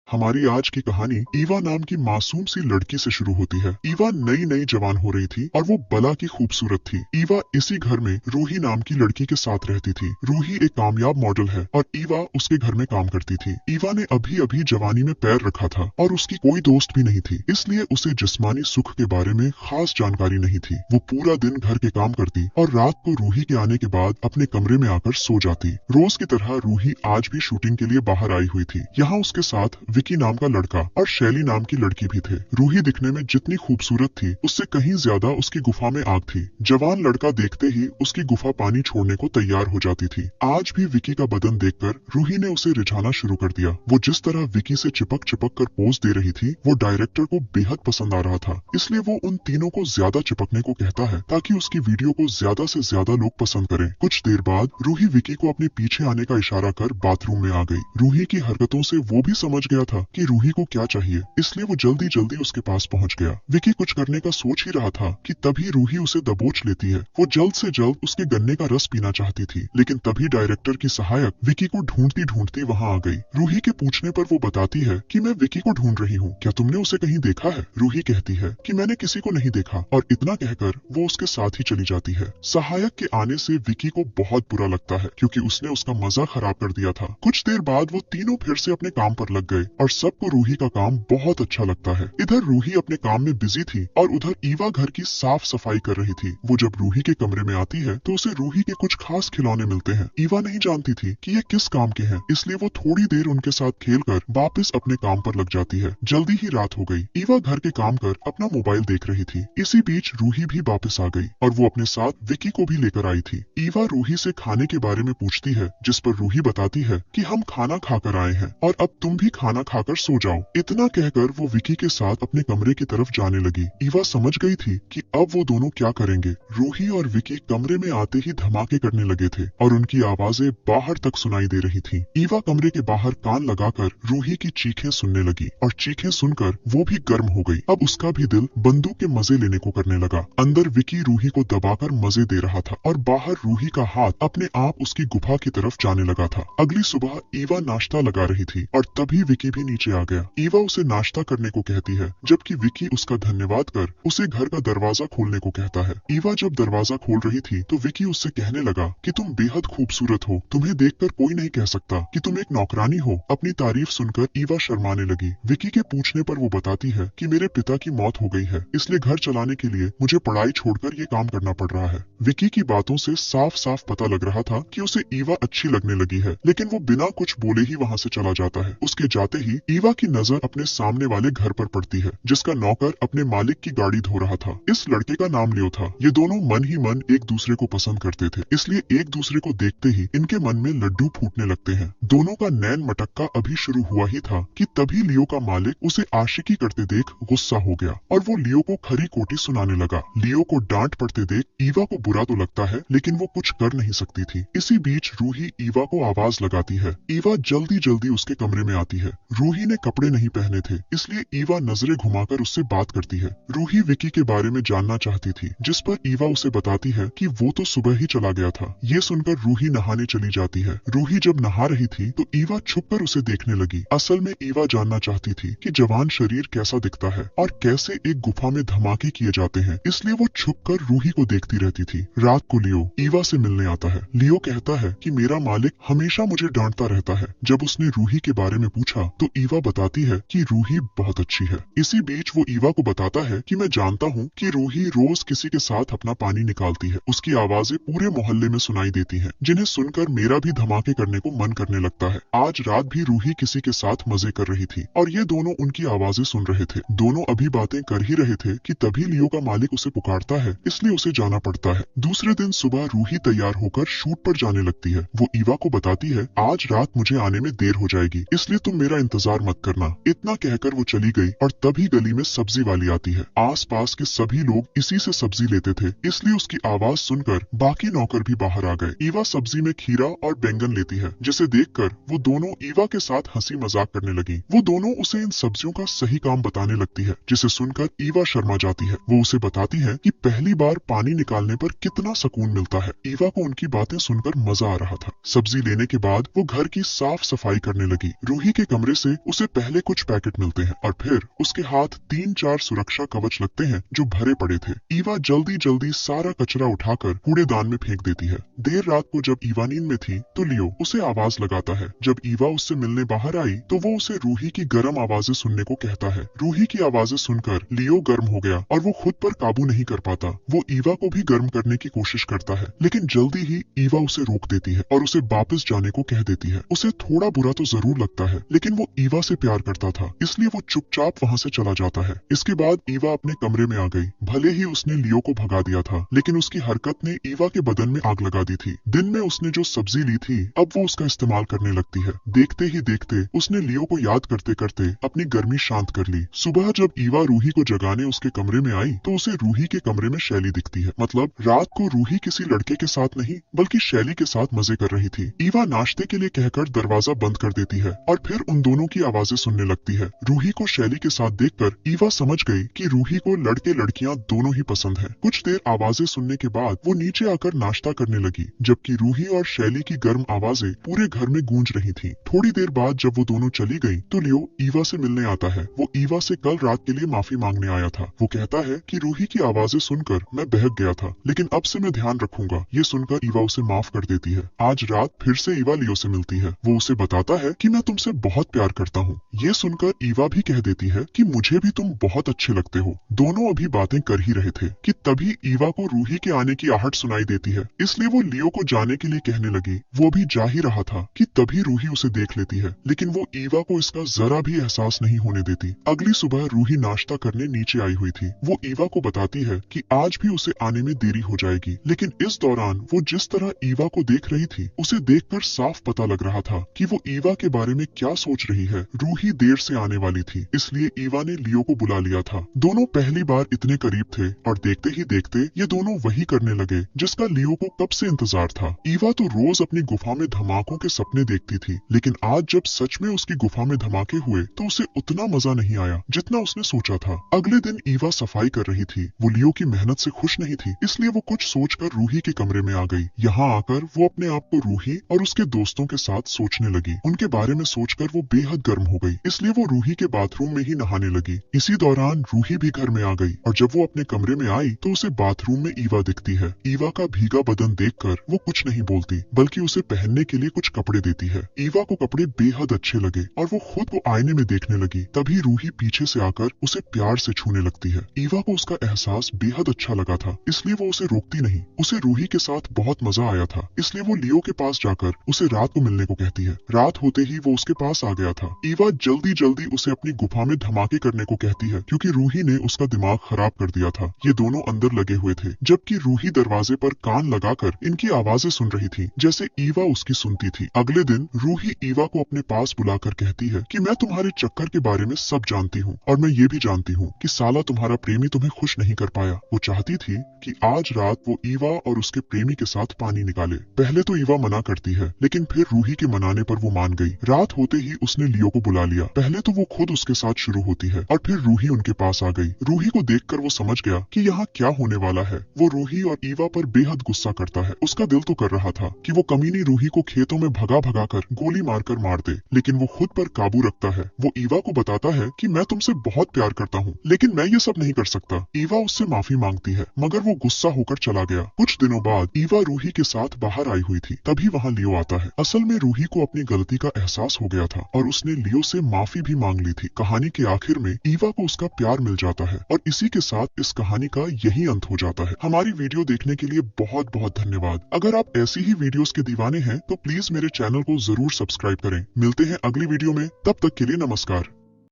हमारी आज की कहानी ईवा नाम की मासूम सी लड़की से शुरू होती है। ईवा नई नई जवान हो रही थी और वो बला की खूबसूरत थी। ईवा इसी घर में रूही नाम की लड़की के साथ रहती थी। रूही एक कामयाब मॉडल है और ईवा उसके घर में काम करती थी। ईवा ने अभी अभी जवानी में पैर रखा था और उसकी कोई दोस्त भी नहीं थी, इसलिए उसे जिस्मानी सुख के बारे में खास जानकारी नहीं थी। वो पूरा दिन घर के काम करती और रात को रूही के आने के बाद अपने कमरे में आकर सो जाती। रोज की तरह रूही आज भी शूटिंग के लिए बाहर आई हुई थी। यहाँ उसके साथ विकी नाम का लड़का और शैली नाम की लड़की भी थे। रूही दिखने में जितनी खूबसूरत थी उससे कहीं ज्यादा उसकी गुफा में आग थी। जवान लड़का देखते ही उसकी गुफा पानी छोड़ने को तैयार हो जाती थी। आज भी विकी का बदन देखकर रूही ने उसे रिझाना शुरू कर दिया। वो जिस तरह विकी से चिपक चिपक कर पोज दे रही थी वो डायरेक्टर को बेहद पसंद आ रहा था, इसलिए वो उन तीनों को ज्यादा चिपकने को कहता है ताकि उसकी वीडियो को ज्यादा से ज्यादा लोग पसंद करें। कुछ देर बाद रूही विकी को अपने पीछे आने का इशारा कर बाथरूम में आ गई। रूही की हरकतों से वो भी समझ गया था कि रूही को क्या चाहिए, इसलिए वो जल्दी जल्दी उसके पास पहुंच गया। विकी कुछ करने का सोच ही रहा था कि तभी रूही उसे दबोच लेती है। वो जल्द से जल्द उसके गन्ने का रस पीना चाहती थी, लेकिन तभी डायरेक्टर की सहायक विकी को ढूंढती ढूंढती वहां आ गई। रूही के पूछने पर वो बताती है कि मैं विकी को ढूंढ रही हूँ, क्या तुमने उसे कहीं देखा है? रूही कहती है कि मैंने किसी को नहीं देखा, और इतना कहकर वो उसके साथ ही चली जाती है। सहायक के आने से विकी को बहुत बुरा लगता है क्योंकि उसने उसका मजा खराब कर दिया था। कुछ देर बाद वो तीनों फिर से अपने काम पर लग गए और सबको रूही का काम बहुत अच्छा लगता है। इधर रूही अपने काम में बिजी थी और उधर ईवा घर की साफ सफाई कर रही थी। वो जब रूही के कमरे में आती है तो उसे रूही के कुछ खास खिलौने मिलते हैं। ईवा नहीं जानती थी कि ये किस काम के हैं, इसलिए वो थोड़ी देर उनके साथ खेलकर वापस अपने काम पर लग जाती है। जल्दी ही रात हो गई। ईवा घर के काम कर अपना मोबाइल देख रही थी। इसी बीच रूही भी वापस आ गई और वो अपने साथ विकी को भी लेकर आई थी। ईवा रूही से खाने के बारे में पूछती है, जिस पर रूही बताती है कि हम खाना खाकर आए हैं और अब तुम भी खाना खाकर सो जाओ। इतना कहकर वो विकी के साथ अपने कमरे की तरफ जाने लगी। ईवा समझ गई थी कि अब वो दोनों क्या करेंगे। रूही और विकी कमरे में आते ही धमाके करने लगे थे और उनकी आवाजें बाहर तक सुनाई दे रही थी। ईवा कमरे के बाहर कान लगाकर रूही की चीखें सुनने लगी और चीखें सुनकर वो भी गर्म हो गई। अब उसका भी दिल बंदूक के मजे लेने को करने लगा। अंदर विकी रूही को दबाकर मजे दे रहा था और बाहर रूही का हाथ अपने आप उसकी गुफा की तरफ जाने लगा था। अगली सुबह ईवा नाश्ता लगा रही थी और तभी विकी भी नीचे आ गया। ईवा उसे नाश्ता करने को कहती है, जबकि विकी उसका धन्यवाद कर उसे घर का दरवाजा खोलने को कहता है। ईवा जब दरवाजा खोल रही थी तो विकी उससे कहने लगा कि तुम बेहद खूबसूरत हो, तुम्हें देखकर कोई नहीं कह सकता कि तुम एक नौकरानी हो। अपनी तारीफ सुनकर ईवा शर्माने लगी। विकी के पूछने पर वो बताती है कि मेरे पिता की मौत हो गई है, इसलिए घर चलाने के लिए मुझे पढ़ाई छोड़कर ये काम करना पड़ रहा है। विकी की बातों से साफ साफ पता लग रहा था कि उसे ईवा अच्छी लगने लगी है, लेकिन वो बिना कुछ बोले ही वहाँ से चला जाता है। उसके जाते ही ईवा की नजर अपने सामने वाले घर पर पड़ती है, जिसका नौकर अपने मालिक की गाड़ी धो रहा था। इस लड़के का नाम लियो था। ये दोनों मन ही मन एक दूसरे को पसंद करते थे, इसलिए एक दूसरे को देखते ही इनके मन में लड्डू फूटने लगते हैं। दोनों का नैन मटक्का अभी शुरू हुआ ही था कि तभी लियो का मालिक उसे आशिकी करते देख गुस्सा हो गया और वो लियो को खरी कोटी सुनाने लगा। लियो को डांट पड़ते देख ईवा को बुरा तो लगता है, लेकिन वो कुछ कर नहीं सकती थी। इसी बीच रूही ईवा को आवाज लगाती है। ईवा जल्दी जल्दी उसके कमरे में आती है। रूही ने कपड़े नहीं पहने थे, इसलिए ईवा नजरें घुमाकर उससे बात करती है। रूही विकी के बारे में जानना चाहती थी, जिस पर ईवा उसे बताती है कि वो तो सुबह ही चला गया था। ये सुनकर रूही नहाने चली जाती है। रूही जब नहा रही थी तो ईवा छुपकर उसे देखने लगी। असल में ईवा जानना चाहती थी कि जवान शरीर कैसा दिखता है और कैसे एक गुफा में धमाके किए जाते हैं, इसलिए वो छुपकर रूही को देखती रहती थी। रात को लियो ईवा से मिलने आता है। लियो कहता है कि मेरा मालिक हमेशा मुझे डांटता रहता है। जब उसने रूही के बारे में पूछा तो ईवा बताती है कि रूही बहुत अच्छी है। इसी बीच वो ईवा को बताता है कि मैं जानता हूँ कि रूही रोज किसी के साथ अपना पानी निकालती है। उसकी आवाजें पूरे मोहल्ले में सुनाई देती हैं, जिन्हें सुनकर मेरा भी धमाके करने को मन करने लगता है। आज रात भी रूही किसी के साथ मजे कर रही थी और ये दोनों उनकी आवाजें सुन रहे थे। दोनों अभी बातें कर ही रहे थे कि तभी लियो का मालिक उसे पुकारता है, इसलिए उसे जाना पड़ता है। दूसरे दिन सुबह रूही तैयार होकर शूट पर जाने लगती है। वो ईवा को बताती है, आज रात मुझे आने में देर हो जाएगी, इसलिए तुम मेरा इंतजार मत करना। इतना कहकर वो चली गई और तभी गली में सब्जी वाली आती है। आसपास के सभी लोग इसी से सब्जी लेते थे, इसलिए उसकी आवाज सुनकर बाकी नौकर भी बाहर आ गए। ईवा सब्जी में खीरा और बैंगन लेती है, जिसे देख देखकर वो दोनों ईवा के साथ हंसी मजाक करने लगी। वो दोनों उसे इन सब्जियों का सही काम बताने लगती है, जिसे सुनकर ईवा शर्मा जाती है। वो उसे बताती है कि पहली बार पानी निकालने पर कितना सुकून मिलता है। ईवा को उनकी बातें सुनकर मजा आ रहा था। सब्जी लेने के बाद वो घर की साफ सफाई करने लगी। रूही के कमरे से उसे पहले कुछ पैकेट मिलते हैं और फिर उसके हाथ 3-4 सुरक्षा कवच लगते हैं जो भरे पड़े थे। ईवा जल्दी जल्दी सारा कचरा उठाकर कूड़ेदान में फेंक देती है। देर रात को जब ईवा नींद में थी तो लियो उसे आवाज लगाता है। जब ईवा उससे मिलने बाहर आई तो वो उसे रूही की गर्म आवाजें सुनने को कहता है। रूही की आवाजें सुनकर लियो गर्म हो गया और वो खुद पर काबू नहीं कर पाता। वो ईवा को भी गर्म करने की कोशिश करता है, लेकिन जल्दी ही ईवा उसे रोक देती है और उसे वापस जाने को कह देती है। उसे थोड़ा बुरा तो जरूर लगता है, लेकिन वो ईवा से प्यार करता था, इसलिए वो चुपचाप वहाँ से चला जाता है। इसके बाद ईवा अपने कमरे में आ गई। भले ही उसने लियो को भगा दिया था, लेकिन उसकी हरकत ने ईवा के बदन में आग लगा दी थी। दिन में उसने जो सब्जी ली थी अब वो उसका इस्तेमाल करने लगती है। देखते ही देखते उसने लियो को याद करते करते अपनी गर्मी शांत कर ली। सुबह जब ईवा रूही को जगाने उसके कमरे में आई तो उसे रूही के कमरे में शैली दिखती है। मतलब रात को रूही किसी लड़के के साथ नहीं बल्कि शैली के साथ मजे कर रही थी। ईवा नाश्ते के लिए कहकर दरवाजा बंद कर देती है और फिर उन दोनों की आवाजें सुनने लगती है। रूही को शैली के साथ देखकर ईवा समझ गई कि रूही को लड़के लड़कियां दोनों ही पसंद है। कुछ देर आवाजें सुनने के बाद वो नीचे आकर नाश्ता करने लगी, जबकि रूही और शैली की गर्म आवाजें पूरे घर में गूंज रही थी। थोड़ी देर बाद जब वो दोनों चली गयी तो लियो ईवा से मिलने आता है। वो ईवा से कल रात के लिए माफी मांगने आया था। वो कहता है कि रूही की आवाजें सुनकर मैं बहक गया था, लेकिन अब से मैं ध्यान रखूंगा। ये सुनकर ईवा उसे माफ कर देती है। आज रात फिर से ईवा लियो से मिलती है। वो उसे बताता है कि मैं तुमसे बहुत प्यार करता हूँ। ये सुनकर ईवा भी कह देती है कि मुझे भी तुम बहुत अच्छे लगते हो। दोनों अभी बातें कर ही रहे थे कि तभी ईवा को रूही के आने की आहट सुनाई देती है, इसलिए वो लियो को जाने के लिए कहने लगी। वो भी जा ही रहा था कि तभी रूही उसे देख लेती है, लेकिन वो ईवा को इसका जरा भी एहसास नहीं होने देती। अगली सुबह रूही नाश्ता करने नीचे आई हुई थी। वो ईवा को बताती है कि आज भी उसे आने में देरी हो जाएगी, लेकिन इस दौरान वो जिस तरह ईवा को देख रही थी उसे देखकर साफ पता लग रहा था कि वो ईवा के बारे में क्या सोच रही है। रूही देर से आने वाली थी, इसलिए ईवा ने लियो को बुला लिया था। दोनों पहली बार इतने करीब थे और देखते ही देखते ये दोनों वही करने लगे जिसका लियो को कब से इंतजार था। ईवा तो रोज अपनी गुफा में धमाकों के सपने देखती थी, लेकिन आज जब सच में उसकी गुफा में धमाके हुए तो उसे उतना मजा नहीं आया जितना उसने सोचा था। अगले दिन ईवा सफाई कर रही थी। वो लियो की मेहनत से खुश नहीं थी, इसलिए वो कुछ सोचकर रूही के कमरे में आ गई। यहाँ आकर वो अपने आप को रूही और उसके दोस्तों के साथ सोचने लगी। उनके बारे में सोचकर वो बेहद गर्म हो गई, इसलिए वो रूही के बाथरूम में ही नहाने लगी। इसी दौरान रूही भी घर में आ गई और जब वो अपने कमरे में आई तो उसे बाथरूम में ईवा दिखती है। ईवा का भीगा बदन देखकर वो कुछ नहीं बोलती, बल्कि उसे पहनने के लिए कुछ कपड़े देती है। ईवा को कपड़े बेहद अच्छे लगे और वो खुद को आईने में देखने लगी। तभी रूही पीछे से आकर उसे प्यार से छूने लगती है। ईवा को उसका एहसास बेहद अच्छा लगा था, इसलिए वो उसे रोकती नहीं। उसे रूही के साथ बहुत मजा आया था, इसलिए वो लियो के पास जाकर उसे रात को मिलने को कहती है। रात होते ही वो उसके पास आ गया था। ईवा जल्दी जल्दी उसे अपनी गुफा में धमाके करने को कहती है, क्योंकि रूही ने उसका दिमाग खराब कर दिया था। ये दोनों अंदर लगे हुए थे, जबकि रूही दरवाजे पर कान लगाकर इनकी आवाजें सुन रही थी, जैसे ईवा उसकी सुनती थी। अगले दिन रूही ईवा को अपने पास बुलाकर कहती है कि मैं तुम्हारे चक्कर के बारे में सब जानती हूँ और मैं ये भी जानती हूँ कि साला तुम्हारा प्रेमी तुम्हें खुश नहीं कर पाया। वो चाहती थी कि आज रात वो ईवा और उसके प्रेमी के साथ पानी निकाले। पहले तो ईवा मना करती है, लेकिन फिर रूही के मनाने पर वो मान गई। रात होते ही उसने लियो को बुला लिया। पहले तो वो खुद उसके साथ शुरू होती है और फिर रूही उनके पास आ गई। रूही को देखकर वो समझ गया कि यहाँ क्या होने वाला है। वो रूही और ईवा पर बेहद गुस्सा करता है। उसका दिल तो कर रहा था कि वो कमीनी रूही को खेतों में भगा भगा कर गोली मारकर मार दे, लेकिन वो खुद पर काबू रखता है। वो ईवा को बताता है कि मैं तुमसे बहुत प्यार करता हूँ, लेकिन मैं ये सब नहीं कर सकता। ईवा उससे माफी मांगती है, मगर वो गुस्सा होकर चला गया। कुछ दिनों बाद ईवा रूही के साथ बाहर आई हुई थी, तभी वहाँ लियो आता है। असल में रूही को अपनी गलती का एहसास हो गया था और उसने लियो से माफी भी मांग ली थी। कहानी के आखिर में ईवा को उसका प्यार मिल जाता है और इसी के साथ इस कहानी का यही अंत हो जाता है। हमारी वीडियो देखने के लिए बहुत बहुत धन्यवाद। अगर आप ऐसी ही वीडियोस के दीवाने हैं तो प्लीज मेरे चैनल को जरूर सब्सक्राइब करें। मिलते हैं अगली वीडियो में, तब तक के लिए नमस्कार।